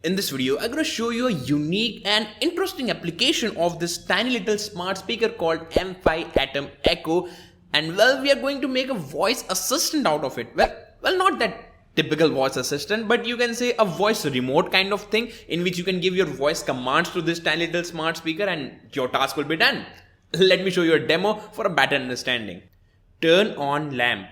In this video, I'm going to show you a unique and interesting application of this tiny little smart speaker called M5 Atom Echo. And well, we are going to make a voice assistant out of it. Well, not that typical voice assistant, but you can say a voice remote kind of thing in which you can give your voice commands to this tiny little smart speaker and your task will be done. Let me show you a demo for a better understanding. Turn on lamp.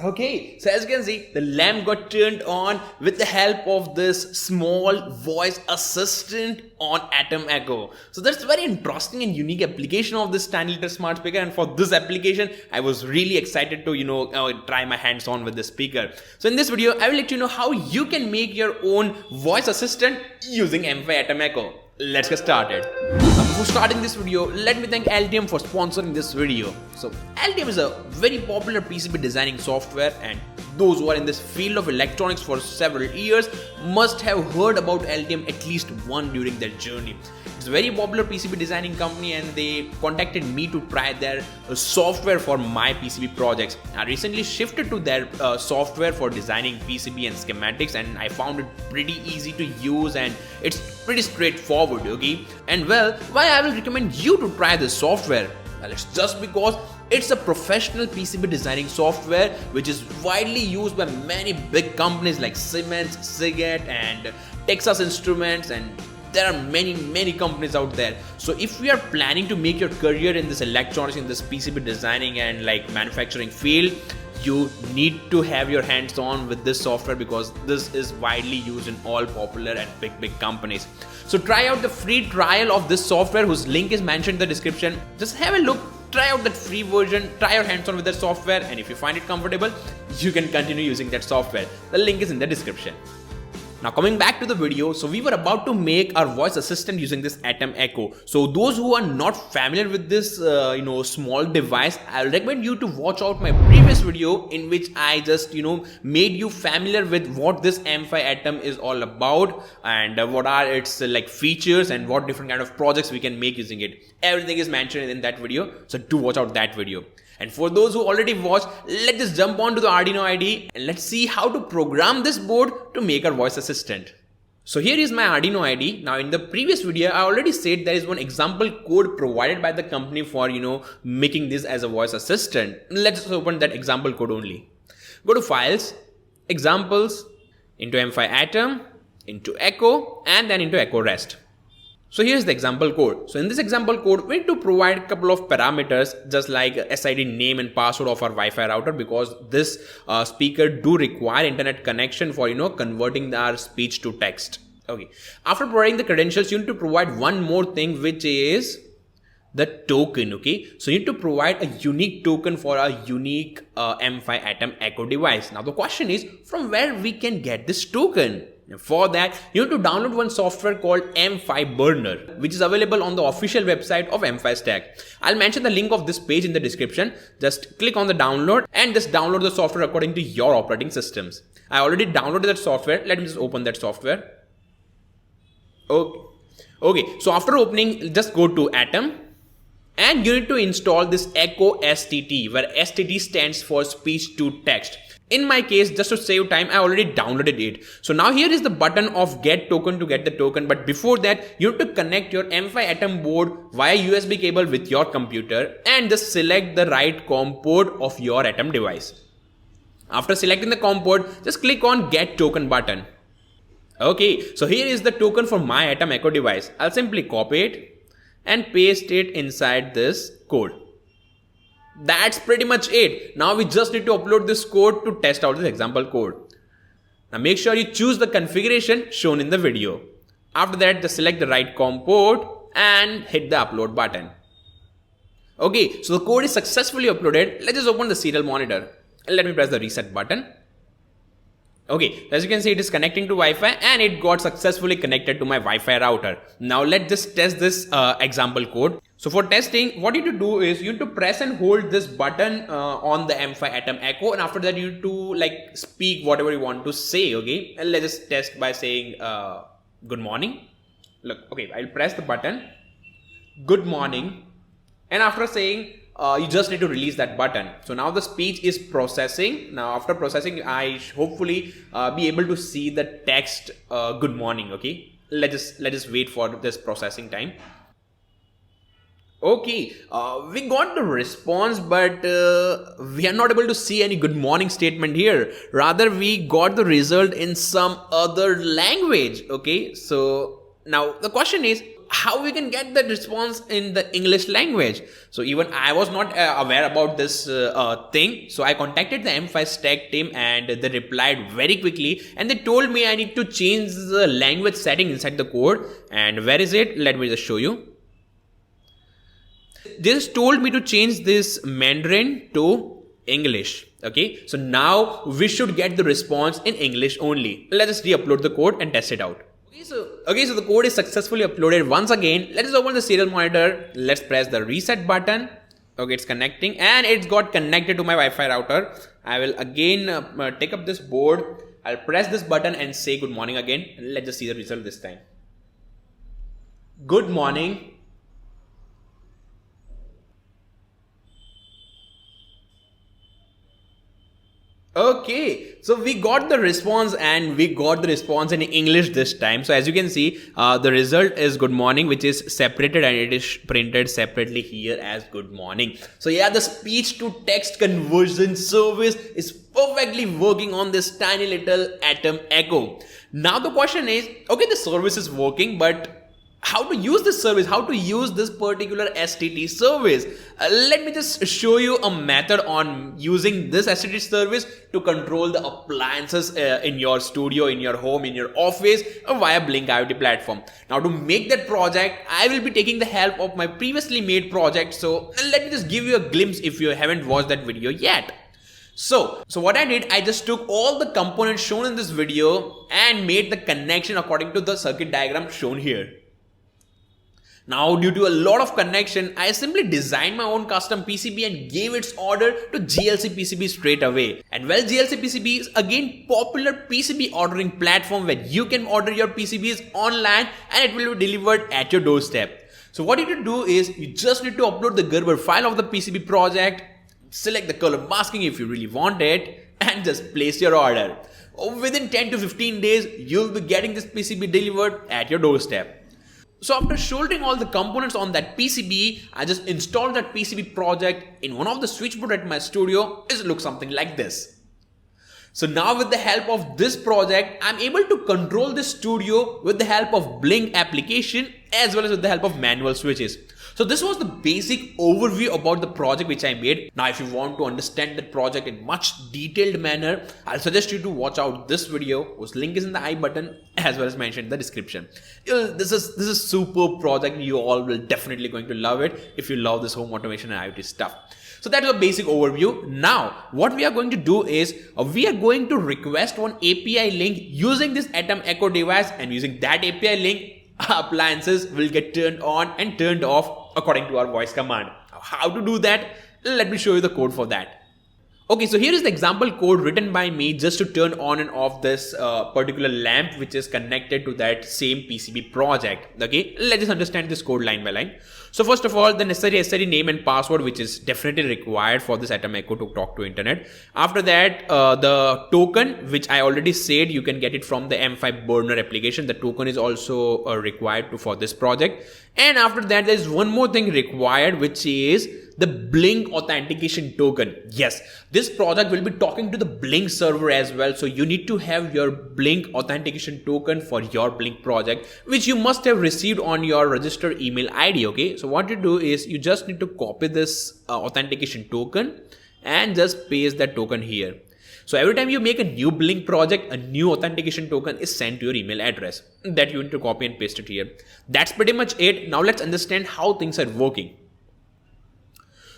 Okay, so as you can see, the lamp got turned on with the help of this small voice assistant on Atom Echo. So that's a very interesting and unique application of this tiny little smart speaker. And for this application, I was really excited to, try my hands on with this speaker. So in this video, I will let you know how you can make your own voice assistant using M5 Atom Echo. Let's get started. Now before starting this video, let me thank Altium for sponsoring this video. So Altium is a very popular PCB designing software, and those who are in this field of electronics for several years must have heard about Altium at least once during their journey. It's a very popular PCB designing company and they contacted me to try their software for my PCB projects. I recently shifted to their software for designing PCB and schematics, and I found it pretty easy to use and it's pretty straightforward, okay? And well, why I will recommend you to try this software? Well, it's just because it's a professional PCB designing software which is widely used by many big companies like Siemens, Seagate and Texas Instruments, and there are many companies out there. So if you are planning to make your career in this electronics, in this PCB designing and like manufacturing field, you need to have your hands on with this software because this is widely used in all popular and big companies. So try out the free trial of this software whose link is mentioned in the description. Just have a look, try out that free version, try your hands on with that software, and if you find it comfortable, you can continue using that software. The link is in the description. Now coming back to the video, so we were about to make our voice assistant using this Atom Echo. So those who are not familiar with this small device, I'll recommend you to watch out my previous video in which I just made you familiar with what this M5 Atom is all about and what are its features and what different kind of projects we can make using it. Everything is mentioned in that video, so do watch out that video. And for those who already watched, let's just jump on to the Arduino IDE and let's see how to program this board to make our voice assistant. So here is my Arduino IDE. Now in the previous video, I already said there is one example code provided by the company for making this as a voice assistant. Let's just open that example code only. Go to Files, Examples, into M5 Atom, into Echo, and then into Echo Rest. So here's the example code. So in this example code, we need to provide a couple of parameters just like SID name and password of our Wi-Fi router because this speaker do require internet connection for converting our speech to text. Okay. After providing the credentials, you need to provide one more thing, which is the token. Okay. So you need to provide a unique token for a unique M5 Atom Echo device. Now the question is, from where we can get this token? For that, you need to download one software called M5 Burner, which is available on the official website of M5 Stack. I'll mention the link of this page in the description. Just click on the download and just download the software according to your operating systems. I already downloaded that software. Let me just open that software. Okay. So after opening, just go to Atom. And you need to install this Echo STT, where STT stands for speech to text. In my case, just to save time, I already downloaded it. So now here is the button of get token to get the token. But before that, you have to connect your M5 Atom board via USB cable with your computer and just select the right COM port of your Atom device. After selecting the COM port, just click on get token button. Okay, so here is the token for my Atom Echo device. I'll simply copy it and paste it inside this code. That's pretty much it. Now we just need to upload this code to test out this example code. Now make sure you choose the configuration shown in the video. After that, just select the right COM port and hit the upload button. Okay, so the code is successfully uploaded. Let's just open the serial monitor. Let me press the reset button. Okay, as you can see, it is connecting to Wi-Fi and it got successfully connected to my Wi-Fi router. Now let's just test this example code. So for testing, what you need to do is you need to press and hold this button on the M5 Atom Echo, and after that you need to speak whatever you want to say. Okay, and let's just test by saying good morning. Look, okay, I'll press the button, good morning, and after saying you just need to release that button. So now the speech is processing. Now after processing, I hopefully be able to see the text good morning. Okay, let's just wait for this processing time. Okay, we got the response, but we are not able to see any good morning statement here. Rather, we got the result in some other language. Okay, so now the question is, how we can get the response in the English language? So even I was not aware about this thing. So I contacted the M5 Stack team and they replied very quickly, and they told me I need to change the language setting inside the code. And where is it? Let me just show you. They just told me to change this Mandarin to English. Okay, so now we should get the response in English only. Let's just re-upload the code and test it out. Okay, so the code is successfully uploaded. Once again, let's open the serial monitor. Let's press the reset button. Okay, it's connecting and it's got connected to my Wi-Fi router. I will again take up this board. I'll press this button and say good morning again. Let's just see the result this time. Good morning. Okay, so we got the response and we got the response in English this time. So as you can see, the result is good morning, which is separated and it is printed separately here as good morning. So yeah, the speech to text conversion service is perfectly working on this tiny little Atom Echo. Now the question is, okay, the service is working, but how to use this service, how to use this particular STT service. Let me just show you a method on using this STT service to control the appliances in your studio, in your home, in your office via Blink IoT platform. Now to make that project, I will be taking the help of my previously made project. So let me just give you a glimpse if you haven't watched that video yet. So what I did, I just took all the components shown in this video and made the connection according to the circuit diagram shown here. Now, due to a lot of connection, I simply designed my own custom PCB and gave its order to GLC PCB straight away. And well, GLC PCB is again popular PCB ordering platform where you can order your PCBs online and it will be delivered at your doorstep. So what you need to do is you just need to upload the Gerber file of the PCB project, select the color masking if you really want it, and just place your order. Within 10 to 15 days, you'll be getting this PCB delivered at your doorstep. So after soldering all the components on that PCB, I just installed that PCB project in one of the switchboard at my studio. It looks something like this. So now with the help of this project, I'm able to control this studio with the help of Blink application as well as with the help of manual switches. So this was the basic overview about the project which I made. Now if you want to understand the project in much detailed manner, I'll suggest you to watch out this video, whose link is in the I button as well as mentioned in the description. This is super project. You all will definitely going to love it if you love this home automation and IoT stuff. So that is a basic overview. Now what we are going to do is we are going to request one API link using this Atom Echo device, and using that API link, appliances will get turned on and turned off according to our voice command. How to do that? Let me show you the code for that. Okay, so here is the example code written by me just to turn on and off this particular lamp which is connected to that same PCB project. Okay, let's just understand this code line by line. So first of all, the necessary SSID name and password, which is definitely required for this Atom Echo to talk to internet. After that, the token, which I already said you can get it from the M5 burner application. The token is also required for this project. And after that, there is one more thing required, which is the Blink authentication token. Yes, this project will be talking to the Blink server as well. So you need to have your Blink authentication token for your Blink project, which you must have received on your registered email ID. Okay, so what you do is you just need to copy this authentication token and just paste that token here. So every time you make a new Blink project, a new authentication token is sent to your email address that you need to copy and paste it here. That's pretty much it. Now let's understand how things are working.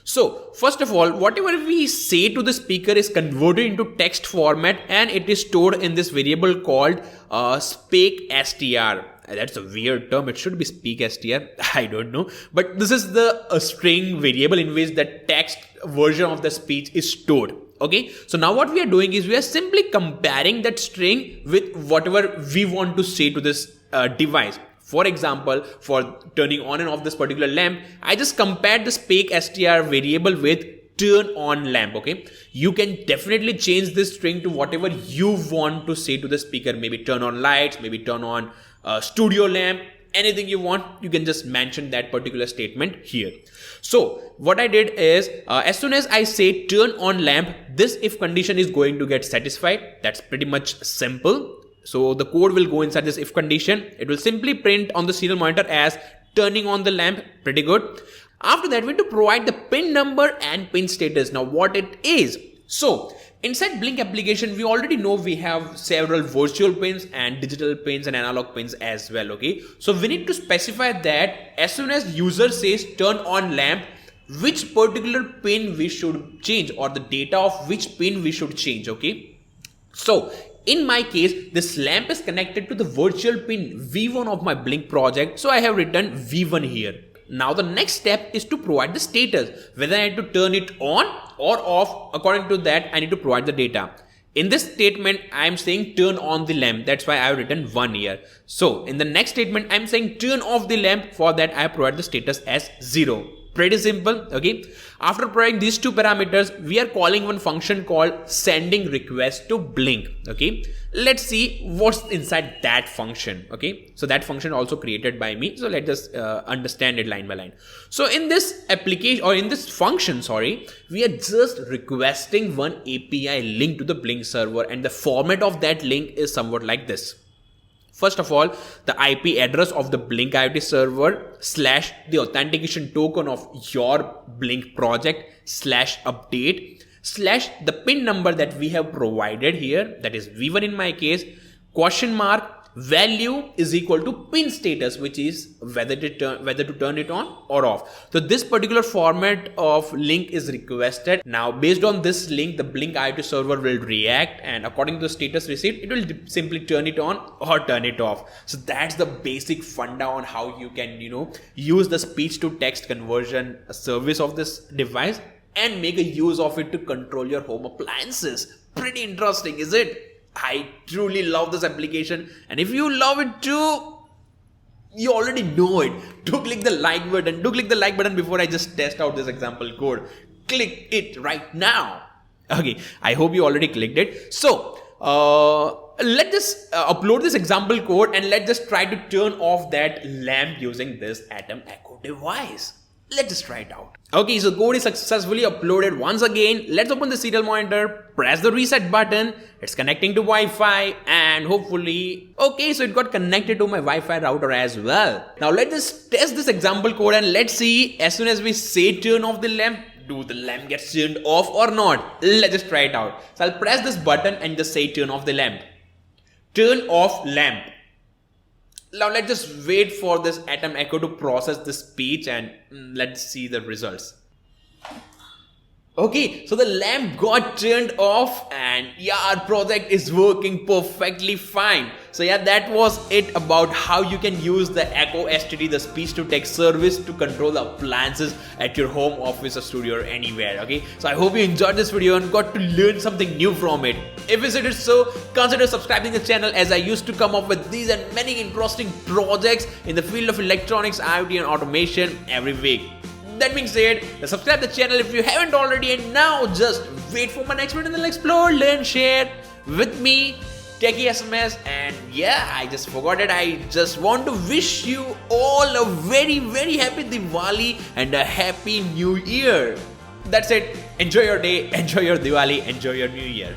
So first of all, whatever we say to the speaker is converted into text format and it is stored in this variable called speakstr. That's a weird term. It should be speakstr. I don't know. But this is the string variable in which the text version of the speech is stored. Okay. So now what we are doing is we are simply comparing that string with whatever we want to say to this device. For example, for turning on and off this particular lamp, I just compared the spake str variable with turn on lamp. Okay, you can definitely change this string to whatever you want to say to the speaker. Maybe turn on lights, maybe turn on studio lamp, anything you want. You can just mention that particular statement here. So what I did is as soon as I say turn on lamp, this if condition is going to get satisfied. That's pretty much simple. So the code will go inside this if condition. It will simply print on the serial monitor as turning on the lamp. Pretty good. After that, we need to provide the pin number and pin status. Now what it is. So inside Blink application, we already know we have several virtual pins and digital pins and analog pins as well. Okay, so we need to specify that as soon as user says turn on lamp, which particular pin we should change, or the data of which pin we should change. Okay, so in my case, this lamp is connected to the virtual pin V1 of my Blink project. So I have written V1 here. Now the next step is to provide the status, whether I need to turn it on or off. According to that, I need to provide the data. In this statement, I am saying turn on the lamp. That's why I have written 1 here. So in the next statement, I am saying turn off the lamp. For that, I provide the status as 0. Pretty simple. Okay. After providing these two parameters, we are calling one function called sending request to Blink. Okay. Let's see what's inside that function. Okay. So that function also created by me. So let's just understand it line by line. So in this application, or in this function, sorry, we are just requesting one API link to the Blink server, and the format of that link is somewhat like this. First of all, the IP address of the Blink IoT server / the authentication token of your Blink project / update / the pin number that we have provided here, that is V1 in my case, !, value is equal to pin status, which is whether to turn it on or off. So this particular format of link is requested. Now based on this link, the Blink IoT server will react, and according to the status received, it will simply turn it on or turn it off. So that's the basic funda on how you can use the speech to text conversion service of this device and make a use of it to control your home appliances. Pretty interesting, is it? I truly love this application, and if you love it too, you already know it. Do click the like button. Do click the like button before I just test out this example code. Click it right now. Okay, I hope you already clicked it. So let's just upload this example code, and let's just try to turn off that lamp using this Atom Echo device. Let's just try it out. Okay, so code is successfully uploaded. Once again, let's open the serial monitor, press the reset button. It's connecting to Wi-Fi, and hopefully, okay, so it got connected to my Wi-Fi router as well. Now let's just test this example code, and let's see, as soon as we say turn off the lamp, do the lamp get turned off or not? Let's just try it out. So I'll press this button and just say turn off the lamp. Turn off lamp. Now let's just wait for this Atom Echo to process the speech, and let's see the results. Okay, so the lamp got turned off, and yeah, our project is working perfectly fine. So yeah, that was it about how you can use the Echo STD, the speech to text service, to control the appliances at your home, office, or studio, or anywhere. Okay, so I hope you enjoyed this video and got to learn something new from it. If you did so, consider subscribing the channel, as I used to come up with these and many interesting projects in the field of electronics, IoT, and automation every week. That being said, subscribe the channel if you haven't already, and now just wait for my next video, and then explore, learn, share with me, Techie SMS. And yeah, I just forgot it. I just want to wish you all a very, very happy Diwali and a happy New Year. That's it. Enjoy your day, enjoy your Diwali, enjoy your New Year.